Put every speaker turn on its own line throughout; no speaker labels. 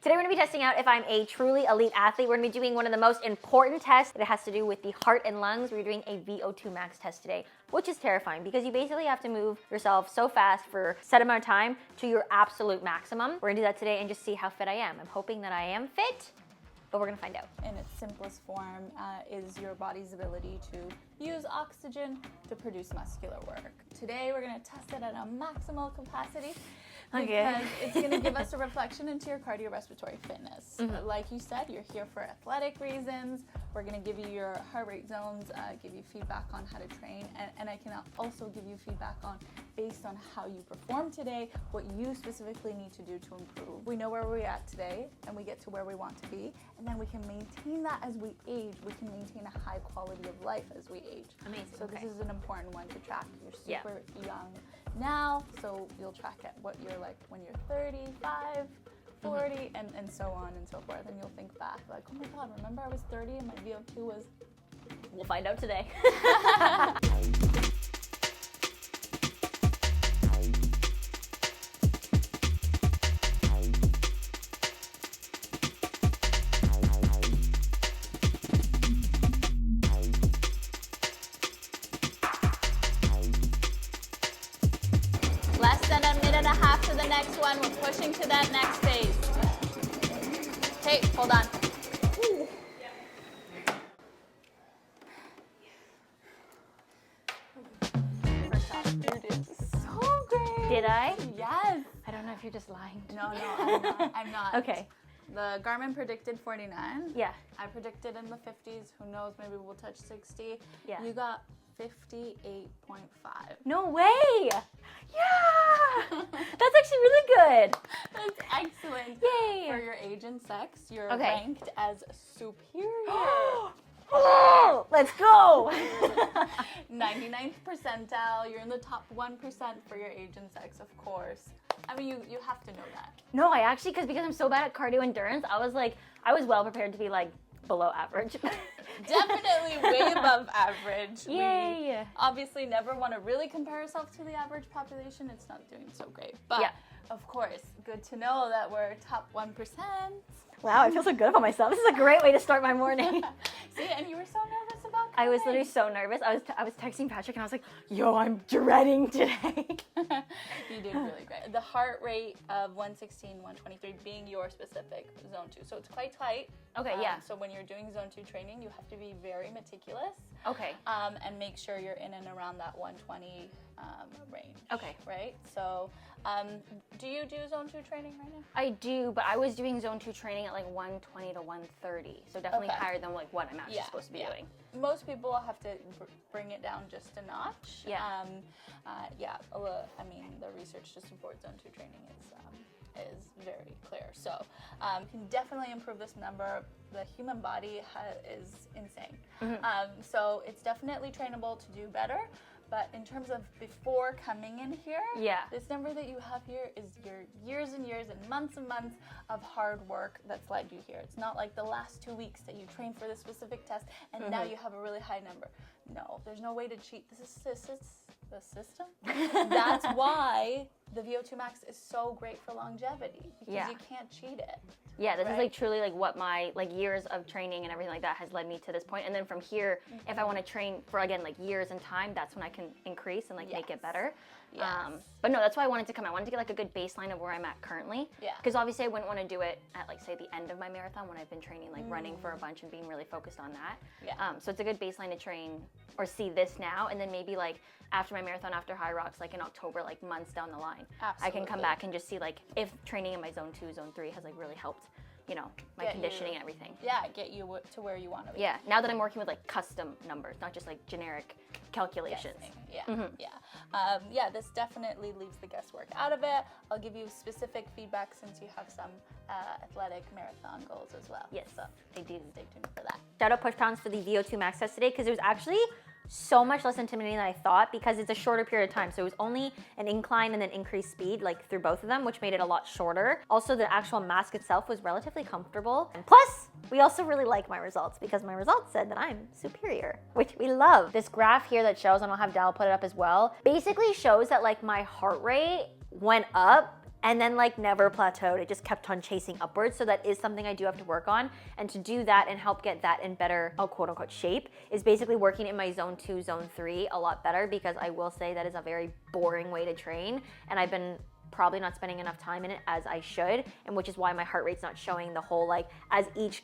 Today we're gonna be testing out if I'm a truly elite athlete. We're gonna be doing one of the most important tests that has to do with the heart and lungs. We're doing a VO2 max test today, which is terrifying because you basically have to move yourself so fast for a set amount of time to your absolute maximum. We're gonna do that today and just see how fit I am. I'm hoping that I am fit, but we're gonna find out.
In its simplest form is your body's ability to use oxygen to produce muscular work. Today we're gonna test it at a maximal capacity because it's gonna give us a reflection into your cardiorespiratory fitness. Like you said, you're here for athletic reasons. We're gonna give you your heart rate zones, give you feedback on how to train, and I can also give you feedback on, based on how you perform today, what you specifically need to do to improve. We know where we're at today, and we get to where we want to be, and then we can maintain that as we age. We can maintain a high quality of life as we age.
Amazing.
So this is an important one to track. You're super young now, so you'll track at what you're like when you're 35, 40, and so on and so forth. And you'll think back like, oh my God, remember I was 30 and my VO2 was...
We'll find out today.
Less than a minute and a half to the next one. We're pushing to that next phase. Okay, hold on. First off, you did so great.
Did I?
Yes.
I don't know if you're just lying.
No, I'm not. I'm not.
Okay.
The Garmin predicted 49.
Yeah.
I predicted in the 50s. Who knows? Maybe we'll touch 60.
Yeah.
You got 58.5.
No way! Yeah! That's actually really good.
That's excellent.
Yay!
For your age and sex, you're
Okay.
ranked as superior.
Oh, let's go!
99th percentile. You're in the top 1% for your age and sex, of course. I mean, you have to know that.
No, I actually, because I'm so bad at cardio endurance, I was well prepared to be like below average.
Definitely way above average.
Yay!
We obviously never want to really compare ourselves to the average population. It's not doing so great. But
Yeah.
of course, good to know that we're top 1%.
Wow, I feel so good about myself. This is a great way to start my morning.
See, and you were so nervous about coming.
I was literally so nervous. I was texting Patrick and I was like, yo, I'm dreading today.
You did really great. The heart rate of 116, 123 being your specific zone 2. So it's quite tight.
Okay, yeah.
So when you're doing zone 2 training, you have to be very meticulous.
Okay.
And make sure you're in and around that 120 range.
Okay.
Right? So do you do zone 2 training right now?
I do, but I was doing zone 2 training at like 120 to 130. So definitely
Okay.
higher than like what I'm actually supposed to be doing.
Most people have to bring it down just a notch.
Yeah.
I mean, the research to support zone 2 training is very clear. So can definitely improve this number. The human body is insane. So it's definitely trainable to do better. But in terms of before coming in here, this number that you have here is your years and years and months of hard work that's led you here. It's not like the last 2 weeks that you trained for this specific test and now you have a really high number. No, there's no way to cheat. This is the system. That's why the VO2 max is so great for longevity, because you can't cheat it.
Yeah, this is like truly like what my like years of training and everything like that has led me to this point. And then from here, if I want to train for again like years and time, that's when I can increase and like make it better. But no, that's why I wanted to come. I wanted to get like a good baseline of where I'm at currently. Yeah. Because obviously I wouldn't want to do it at like say the end of my marathon when I've been training like running for a bunch and being really focused on that. Yeah. So it's a good baseline to train or see this now, and then maybe like after my marathon, after High Rocks, like in October, like months down the line, I can come back and just see like if training in my zone 2, zone 3 has like really helped, you know, my conditioning and everything.
Yeah, get you to where you want to be.
Yeah, now that I'm working with like custom numbers, not just like generic calculations.
This definitely leaves the guesswork out of it. I'll give you specific feedback since you have some athletic marathon goals as well.
Yes,
so
I do.
Stay tuned for that.
Shout out Push Pounds for the VO2 max test today, because it was actually so much less intimidating than I thought, because it's a shorter period of time. So it was only an incline and then increased speed like through both of them, which made it a lot shorter. Also, the actual mask itself was relatively comfortable. And plus, we also really like my results, because my results said that I'm superior, which we love. This graph here that shows, and I'll have Dal put it up as well, basically shows that like my heart rate went up
and then like never plateaued. It just kept on chasing upwards. So that is something I do have to work on. And to do that and help get that in better, quote unquote, shape is basically working in my zone 2, zone 3 a lot better, because I will say that is a very boring way to train. And I've been probably not spending enough time in it as I should, and which is why my heart rate's not showing the whole, like, as each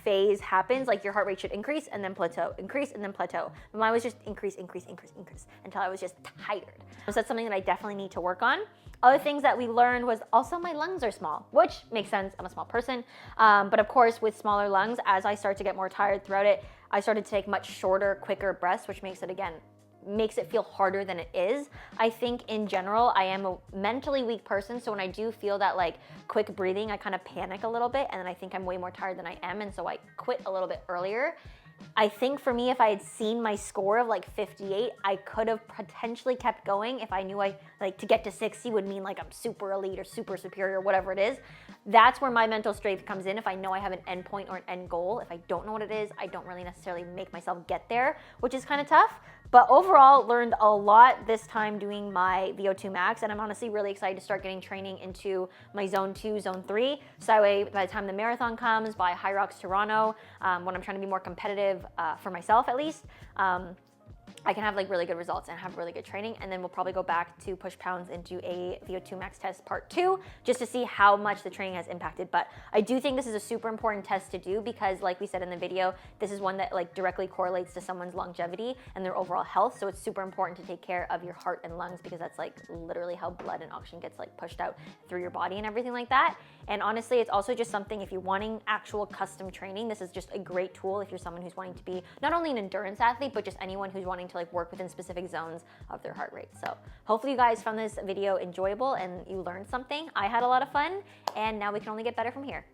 phase happens, like your heart rate should increase and then plateau, increase and then plateau. But mine was just increase until I was just tired. So that's something that I definitely need to work on. Other things that we learned was also my lungs are small, which makes sense. I'm a small person. But of course, with smaller lungs, as I start to get more tired throughout it, I started to take much shorter, quicker breaths, which makes it feel harder than it is. I think in general, I am a mentally weak person, so when I do feel that like quick breathing, I kind of panic a little bit, and then I think I'm way more tired than I am, and so I quit a little bit earlier. I think for me, if I had seen my score of like 58, I could have potentially kept going if I knew to get to 60 would mean like I'm super elite or super superior, whatever it is. That's where my mental strength comes in. If I know I have an end point or an end goal, if I don't know what it is, I don't really necessarily make myself get there, which is kind of tough. But overall, learned a lot this time doing my VO2 max, and I'm honestly really excited to start getting training into my zone 2, zone 3. So that way, by the time the marathon comes, by High Rocks Toronto, when I'm trying to be more competitive for myself at least, I can have like really good results and have really good training. And then we'll probably go back to push pounds into a VO2 max test part 2, just to see how much the training has impacted. But I do think this is a super important test to do, because like we said in the video, this is one that like directly correlates to someone's longevity and their overall health. So it's super important to take care of your heart and lungs, because that's like literally how blood and oxygen gets like pushed out through your body and everything like that. And honestly, it's also just something, if you're wanting actual custom training, this is just a great tool if you're someone who's wanting to be not only an endurance athlete, but just anyone who's wanting to like work within specific zones of their heart rate. So hopefully you guys found this video enjoyable and you learned something. I had a lot of fun, and now we can only get better from here.